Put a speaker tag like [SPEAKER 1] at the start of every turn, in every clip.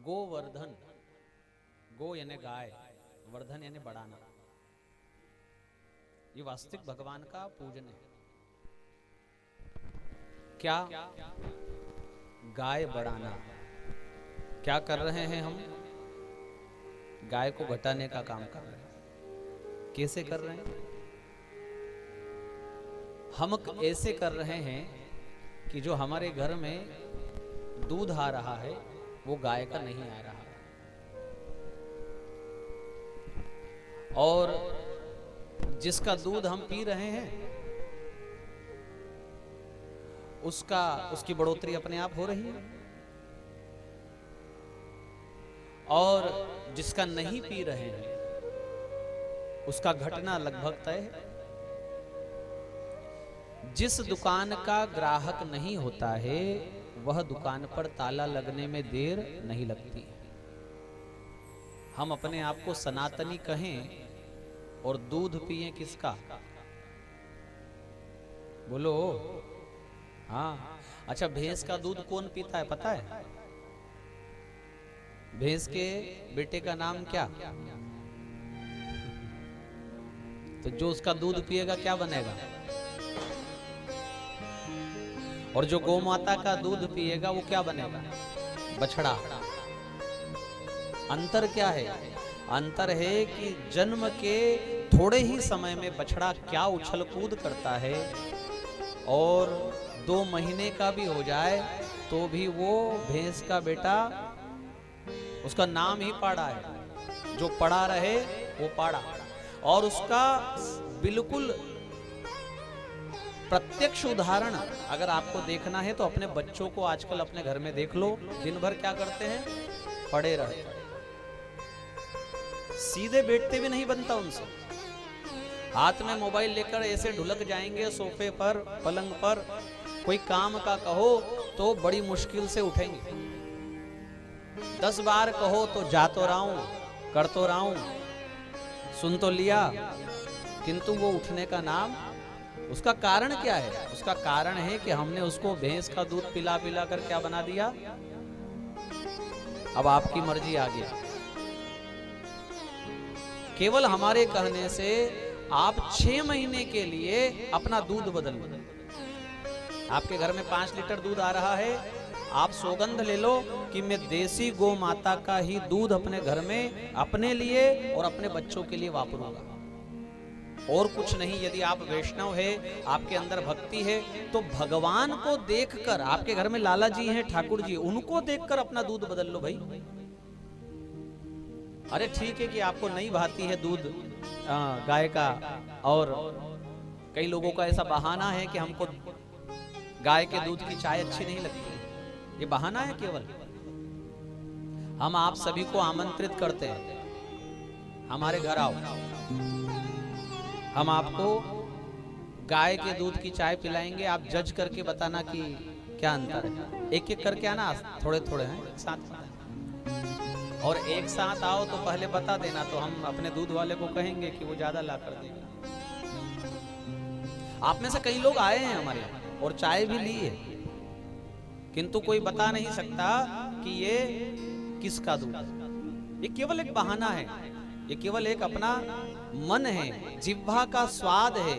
[SPEAKER 1] गोवर्धन, गो यानी गाय, वर्धन यानी बढ़ाना। ये वास्तविक भगवान का पूजन है। क्या? गाय बढ़ाना। क्या कर रहे हैं हम? गाय को घटाने का काम कर रहे हैं। कैसे कर रहे हैं? हम ऐसे कर रहे हैं कि जो हमारे घर में दूध आ रहा है वो गाय का नहीं आ रहा है, और जिसका दूध हम पी रहे हैं उसकी बढ़ोतरी अपने आप हो रही है, और जिसका नहीं पी रहे हैं उसका घटना लगभग तय है। जिस दुकान का ग्राहक नहीं होता है वह दुकान पर ताला लगने में देर नहीं लगती है। हम अपने आप को सनातनी कहें और दूध पिए किसका? बोलो। हाँ, अच्छा, भैंस का दूध कौन पीता है पता है? भैंस के बेटे का नाम क्या? तो जो उसका दूध पिएगा क्या बनेगा? और जो गौ माता का दूध पिएगा वो क्या बनेगा? बछड़ा। अंतर क्या है? अंतर है कि जन्म के थोड़े ही समय में बछड़ा क्या उछल कूद करता है, और 2 महीने का भी हो जाए तो भी वो भैंस का बेटा, उसका नाम ही पाड़ा है। जो पड़ा रहे वो पाड़ा। और उसका बिल्कुल प्रत्यक्ष उदाहरण अगर आपको देखना है तो अपने बच्चों को आजकल अपने घर में देख लो। दिन भर क्या करते हैं? पड़े रहते हैं। सीधे बैठते भी नहीं बनता उनसे। हाथ में मोबाइल लेकर ऐसे ढुलक जाएंगे सोफे पर, पलंग पर। कोई काम का कहो तो बड़ी मुश्किल से उठेंगे। 10 बार कहो तो जा तो रहा हूं, कर तो रहा हूं, सुन तो लिया, किंतु वो उठने का नाम। उसका कारण क्या है? उसका कारण है कि हमने उसको भैंस का दूध पिला पिला कर क्या बना दिया? अब आपकी मर्जी आ गई। केवल हमारे कहने से आप 6 महीने के लिए अपना दूध बदल लो। आपके घर में 5 लीटर दूध आ रहा है, आप सौगंध ले लो कि मैं देसी गौ माता का ही दूध अपने घर में अपने लिए और अपने बच्चों के लिए वापरूंगा, और कुछ नहीं। यदि आप वैष्णव है, आपके अंदर भक्ति है, तो भगवान को देखकर, आपके घर में लाला जी हैं, ठाकुर जी, उनको देखकर अपना दूध बदल लो भाई। अरे ठीक है कि आपको नहीं भाती है दूध गाय का, और कई लोगों का ऐसा बहाना है कि हमको गाय के दूध की चाय अच्छी नहीं लगती। ये बहाना है केवल। हम आप सभी को आमंत्रित करते हैं, हमारे घर आओ, हम आपको गाय के दूध की चाय पिलाएंगे। आप जज करके बताना कि क्या अंतर है। एक एक करके आना, थोड़े थोड़े हैं, एक साथ। और एक साथ आओ तो पहले बता देना, तो हम अपने दूध वाले को कहेंगे कि वो ज्यादा ला कर देगा। आप में से कई लोग आए हैं हमारे यहाँ और चाय भी ली है, किंतु कोई बता नहीं सकता कि ये किसका दूध है। ये केवल एक बहाना है, ये केवल एक अपना मन है, जिह्वा का स्वाद है।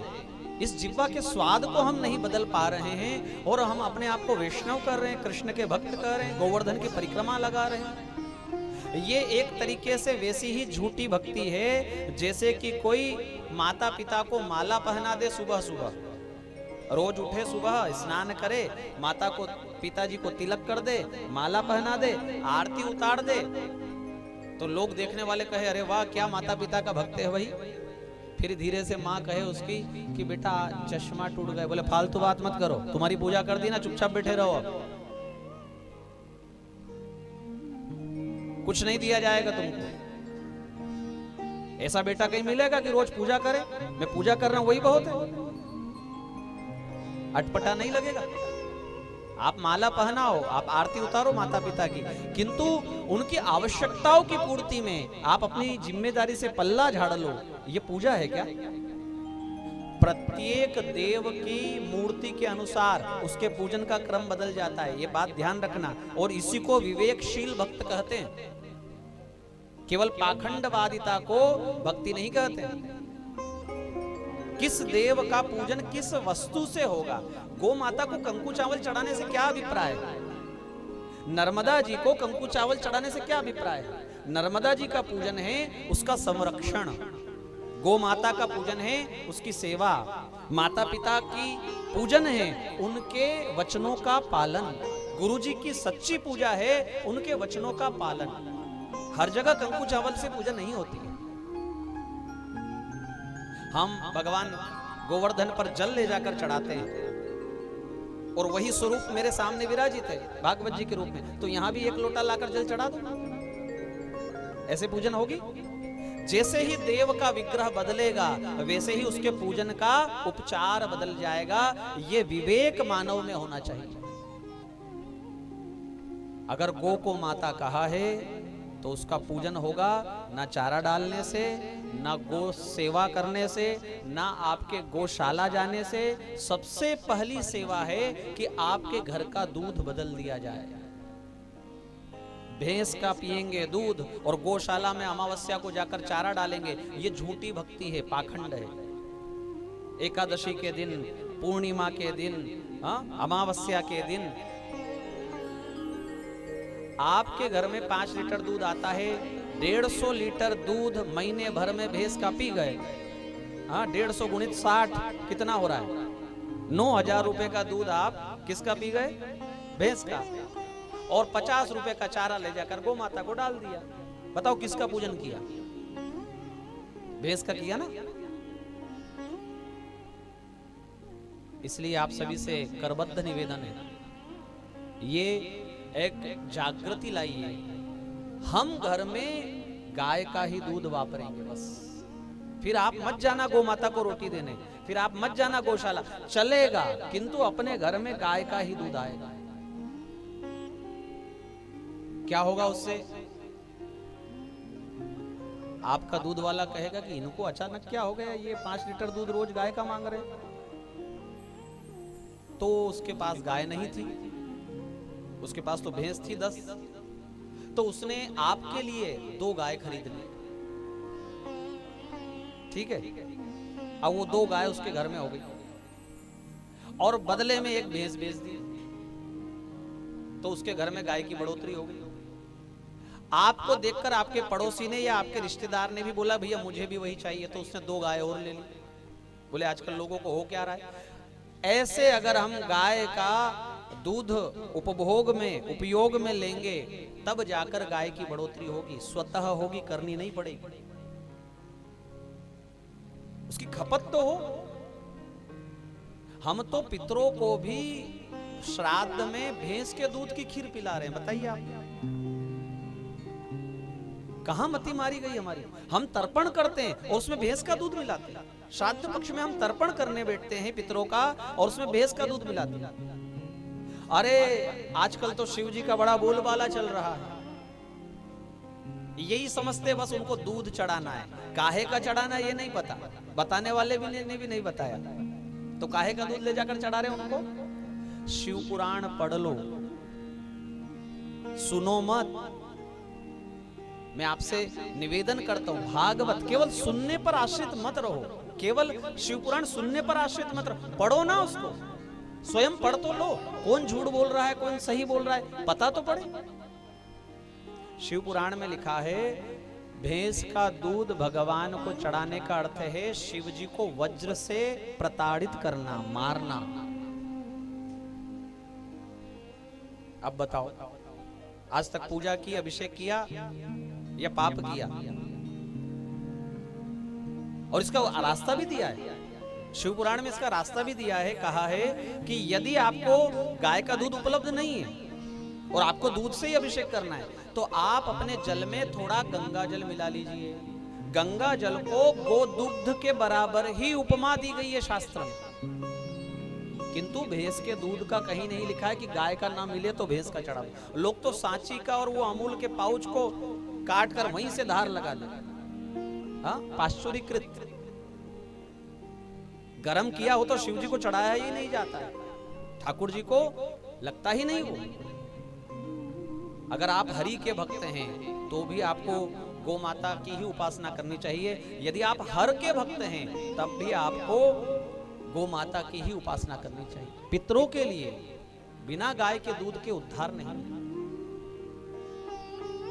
[SPEAKER 1] इस जिह्वा के स्वाद को हम नहीं बदल पा रहे हैं, और हम अपने आप को वैष्णव कर रहे हैं, कृष्ण के भक्त कर रहे हैं, गोवर्धन की परिक्रमा लगा रहे हैं। ये एक तरीके से वैसी ही झूठी भक्ति है जैसे कि कोई माता पिता को माला पहना दे सुबह सुबह। रोज उठे, सुबह स्नान करे, माता को, पिताजी को तिलक कर दे, माला पहना दे, आरती उतार दे, तो लोग देखने वाले कहे अरे वाह क्या माता पिता का भक्त है भाई। फिर धीरे से माँ कहे उसकी कि बेटा चश्मा टूट गए। बोले फालतू बात मत करो, तुम्हारी पूजा कर दी ना, चुपचाप बैठे रहो, अब कुछ नहीं दिया जाएगा तुमको। ऐसा बेटा कहीं मिलेगा कि रोज पूजा करे? मैं पूजा कर रहा हूं वही बहुत है, अटपटा नहीं लगेगा। आप माला पहनाओ, आप आरती उतारो माता पिता की, किंतु उनकी आवश्यकताओं की पूर्ति में आप अपनी जिम्मेदारी से पल्ला झाड़ लो, ये पूजा है क्या? प्रत्येक देव की मूर्ति के अनुसार उसके पूजन का क्रम बदल जाता है, ये बात ध्यान रखना। और इसी को विवेकशील भक्त कहते हैं, केवल पाखंडवादिता को भक्ति नहीं कहते। किस देव का पूजन किस वस्तु से होगा? गौ माता को कंकु चावल चढ़ाने से क्या अभिप्राय है? नर्मदा जी को कंकु चावल चढ़ाने से क्या अभिप्राय है? नर्मदा जी का पूजन है उसका संरक्षण, गौ माता का पूजन है उसकी सेवा, माता पिता की पूजन है उनके वचनों का पालन, गुरु जी की सच्ची पूजा है उनके वचनों का पालन। हर जगह कंकु चावल से पूजा नहीं होती है। हम भगवान गोवर्धन पर जल ले जाकर चढ़ाते हैं और वही स्वरूप मेरे सामने विराजित है भागवत जी के रूप में, तो यहां भी एक लोटा लाकर जल चढ़ा दो, ऐसे पूजन होगी? जैसे ही देव का विग्रह बदलेगा वैसे ही उसके पूजन का उपचार बदल जाएगा। ये विवेक मानव में होना चाहिए। अगर गौ को माता कहा है तो उसका पूजन होगा ना चारा डालने से, ना गो सेवा करने से, ना आपके गौशाला जाने से। सबसे पहली सेवा है कि आपके घर का दूध बदल दिया जाए। भैंस का पिएंगे दूध और गौशाला में अमावस्या को जाकर चारा डालेंगे, ये झूठी भक्ति है, पाखंड है। एकादशी के दिन, पूर्णिमा के दिन, अमावस्या के दिन आपके घर में 5 लीटर दूध आता है, 150 लीटर दूध महीने भर में भैंस का पी गए। 150 गुणित 60 कितना हो रहा है? 9,000 रुपए का दूध आप किसका पी गए? भैंस का। और 50 रुपए का चारा ले जाकर गौ माता को डाल दिया। बताओ किसका पूजन किया? भैंस का किया ना। इसलिए आप सभी से करबद्ध निवेदन है, ये एक जागृति लाइए। हम घर में गाय का ही दूध वापरेंगे बस। फिर आप मत जाना गौ माता को रोटी देने, फिर आप मत जाना गौशाला, चलेगा किंतु अपने घर में गाय का ही दूध आएगा। क्या होगा उससे? आपका दूध वाला कहेगा कि इनको अचानक क्या हो गया, ये 5 लीटर दूध रोज गाय का मांग रहे। तो उसके पास गाय नहीं थी, उसके पास तो भैंस थी 10, तो उसने आपके लिए 2 गाय खरीद ली। ठीक है, अब वो 2 गाय उसके घर में हो गई और बदले में एक भैंस बेच दी, तो उसके घर में गाय की बढ़ोतरी हो गई। आपको देखकर आपके पड़ोसी ने या आपके रिश्तेदार ने भी बोला भैया मुझे भी वही चाहिए, तो उसने 2 गाय और ले ली। बोले आजकल लोगों को हो क्या रहा है? ऐसे अगर हम गाय का दूध उपभोग में, उपयोग में लेंगे तब जाकर गाय की बढ़ोतरी होगी, स्वतः होगी, करनी नहीं पड़ेगी। उसकी खपत तो हो। हम तो पितरों को भी श्राद्ध में भैंस के दूध की खीर पिला रहे हैं, बताइए आप। कहां मति मारी गई हमारी? हम तर्पण करते हैं और उसमें भैंस का दूध मिलाते हैं। श्राद्ध पक्ष में हम तर्पण करने बैठते हैं पितरों का और उसमें भैंस का दूध मिलाते हैं। अरे आजकल तो शिव जी का बड़ा बोलबाला चल रहा है, यही समझते बस उनको दूध चढ़ाना है। काहे का चढ़ाना है ये नहीं पता, बताने वाले भी नहीं बताया, तो काहे का दूध ले जाकर चढ़ा रहे उनको? शिव पुराण पढ़ लो, सुनो मत। मैं आपसे निवेदन करता हूं, भागवत केवल सुनने पर आश्रित मत रहो, केवल शिव पुराण सुनने पर आश्रित मत रहो, पढ़ो ना उसको, स्वयं पढ़ तो लो। कौन झूठ बोल रहा है, कौन सही बोल रहा है, पता तो पड़े। शिव पुराण में लिखा है भैंस का दूध भगवान को चढ़ाने का अर्थ है शिव जी को वज्र से प्रताड़ित करना, मारना। अब बताओ, आज तक पूजा की, अभिषेक किया या पाप किया? और इसका रास्ता भी दिया है शिव पुराण में, इसका रास्ता भी दिया है। कहा है कि यदि आपको गाय का दूध उपलब्ध नहीं है और आपको दूध से ही अभिषेक करना है तो आप अपने जल में थोड़ा गंगा जल मिला लीजिए। गंगा जल को गोदुग्ध के बराबर ही उपमा दी गई है शास्त्र में, किंतु भैंस के दूध का कहीं नहीं लिखा है कि गाय का नाम मिले तो भैंस का चढ़ाओ। लोग तो सांची का और वो अमूल के पाउच को काट कर वहीं से धार लगा ले, पाश्चुरीकृत। गरम किया हो तो शिव जी को चढ़ाया ही नहीं जाता है, ठाकुर जी को लगता ही नहीं वो। अगर आप हरि के भक्त हैं तो भी आपको गौ माता की ही उपासना करनी चाहिए। यदि आप हर के भक्त हैं तब भी आपको गौ माता की ही उपासना करनी चाहिए। पितरों के लिए बिना गाय के दूध के उद्धार नहीं,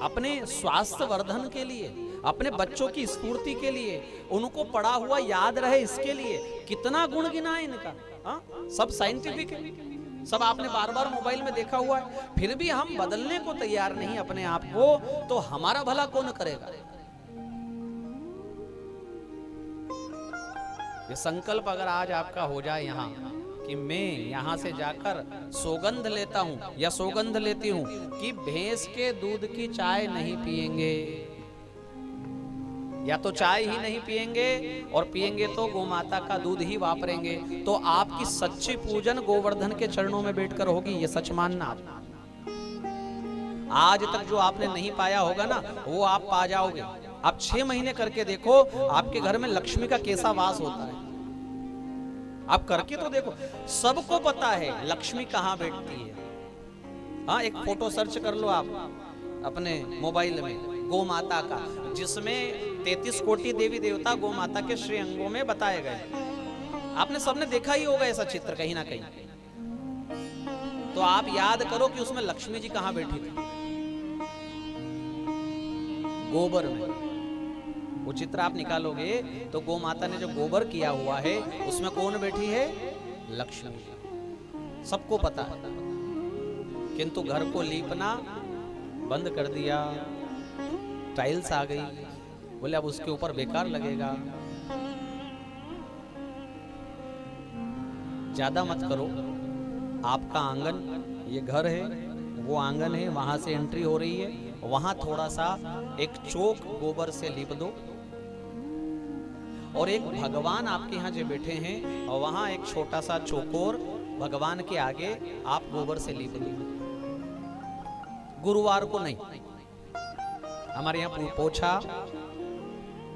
[SPEAKER 1] अपने स्वास्थ्य वर्धन के लिए, अपने बच्चों की स्फूर्ति के लिए, उनको पढ़ा हुआ याद रहे इसके लिए कितना गुण गिना है इनका। सब साइंटिफिक है, सब आपने बार बार मोबाइल में देखा हुआ है, फिर भी हम बदलने को तैयार नहीं अपने आप को, तो हमारा भला कौन करेगा। ये संकल्प अगर आज आपका हो जाए यहाँ कि मैं यहां से जाकर सौगंध लेता हूं या सौगंध लेती हूं कि भैंस के दूध की चाय नहीं पिएंगे, या तो चाय ही नहीं पिएंगे और पिएंगे तो गौ माता का दूध ही वापरेंगे, तो आपकी सच्ची पूजन गोवर्धन के चरणों में बैठकर होगी। ये सच मानना आप। आज तक जो आपने नहीं पाया होगा ना, वो आप पा जाओगे। आप 6 महीने करके देखो आपके घर में लक्ष्मी का कैसा वास होता है। आप करके तो देखो, सबको पता है लक्ष्मी कहां बैठती है। हाँ, एक फोटो सर्च कर लो आप अपने मोबाइल में गौ माता का, जिसमें 33 कोटि देवी देवता गौ माता के श्री अंगों में बताए गए। आपने सबने देखा ही होगा ऐसा चित्र कहीं ना कहीं। तो आप याद करो कि उसमें लक्ष्मी जी कहां बैठी थी। गोबर में। वो चित्र आप निकालोगे तो गौ माता ने जो गोबर किया हुआ है उसमें कौन बैठी है? लक्ष्मी। सबको पता है, किंतु घर को लीपना बंद कर दिया, टाइल्स आ गई, बोले अब उसके ऊपर बेकार लगेगा। ज्यादा मत करो। आपका आंगन, ये घर है, वो आंगन है, वहां से एंट्री हो रही है, वहां थोड़ा सा एक चौक गोबर से लीप दो, और एक भगवान आपके यहाँ जो बैठे हैं और वहां एक छोटा सा चौकोर भगवान के आगे आप गोबर से लीप दो। गुरुवार को नहीं, हमारे यहाँ पोछा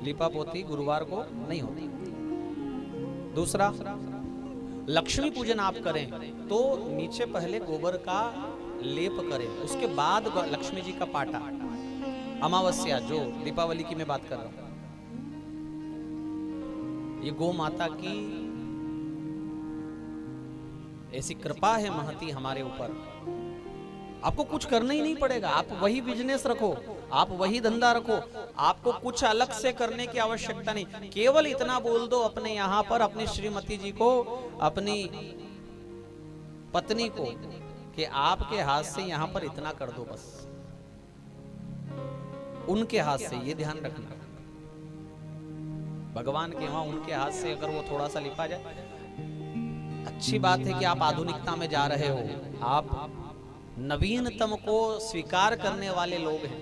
[SPEAKER 1] लीपा पोती गुरुवार को नहीं होती। दूसरा, लक्ष्मी पूजन आप करें तो नीचे पहले गोबर का लेप करें, उसके बाद लक्ष्मी जी का पाटा। अमावस्या जो दीपावली की मैं बात कर रहा हूं, ये गौ माता की ऐसी कृपा है महती हमारे ऊपर। आपको कुछ करना ही नहीं पड़ेगा। आप वही बिजनेस रखो, आप वही धंधा रखो, आपको कुछ अलग से करने की आवश्यकता नहीं। केवल इतना बोल दो अपने यहाँ पर अपनी श्रीमती जी को, अपनी पत्नी को, कि आपके हाथ से यहाँ पर इतना कर दो, बस उनके हाथ से। ये ध्यान रखना, भगवान के वहां उनके हाथ से अगर वो थोड़ा सा लिपा जाए। अच्छी बात है कि आप आधुनिकता में जा रहे हो, आप नवीनतम को स्वीकार करने वाले लोग हैं।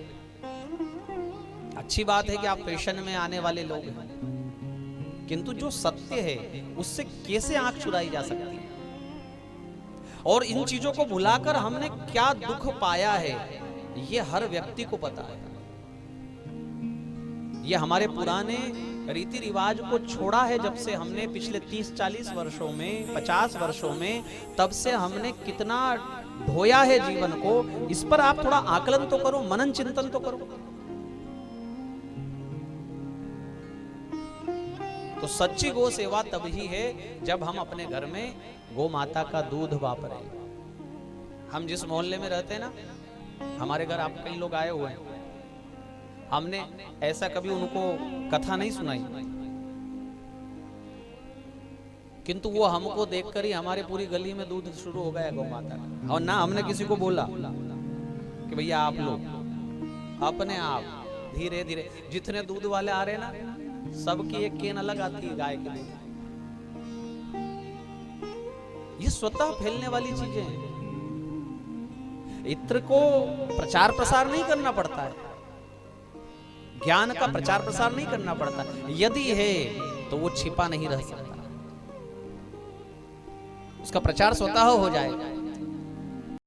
[SPEAKER 1] अच्छी बात है कि आप फैशन में आने वाले लोग हैं, किंतु जो सत्य है उससे कैसे आंख चुराई जा सकती है। और इन चीजों को भुलाकर हमने क्या दुख पाया है, ये हर व्यक्ति को पता है। ये हमारे पुराने रीति रिवाज को छोड़ा है जब से हमने पिछले 30-40 वर्षों में, 50 वर्षों में, तब से हमने कितना ढोया है जीवन को। इस पर आप थोड़ा आकलन तो करो, मनन चिंतन तो करो। तो सच्ची गो सेवा तब ही है जब हम अपने घर में गौ माता का दूध वापरें। हम जिस मोहल्ले में रहते हैं ना, हमारे घर आप कई लोग आए हुए हैं, हमने ऐसा कभी उनको कथा नहीं सुनाई, किंतु वो हमको देखकर ही हमारे पूरी गली में दूध शुरू हो गया गौ माता का। और ना हमने किसी को बोला कि भैया आप लोग अपने आप धीरे धीरे, जितने दूध वाले आ रहे ना, सबकी एक केन अलग आती है गाय के दूध। ये स्वतः फैलने वाली चीजें हैं। इत्र को प्रचार प्रसार नहीं करना पड़ता है, ज्ञान का प्रचार प्रसार नहीं करना पड़ता। यदि है तो वो छिपा नहीं रह सकता, उसका प्रचार स्वतः हो जाएगा।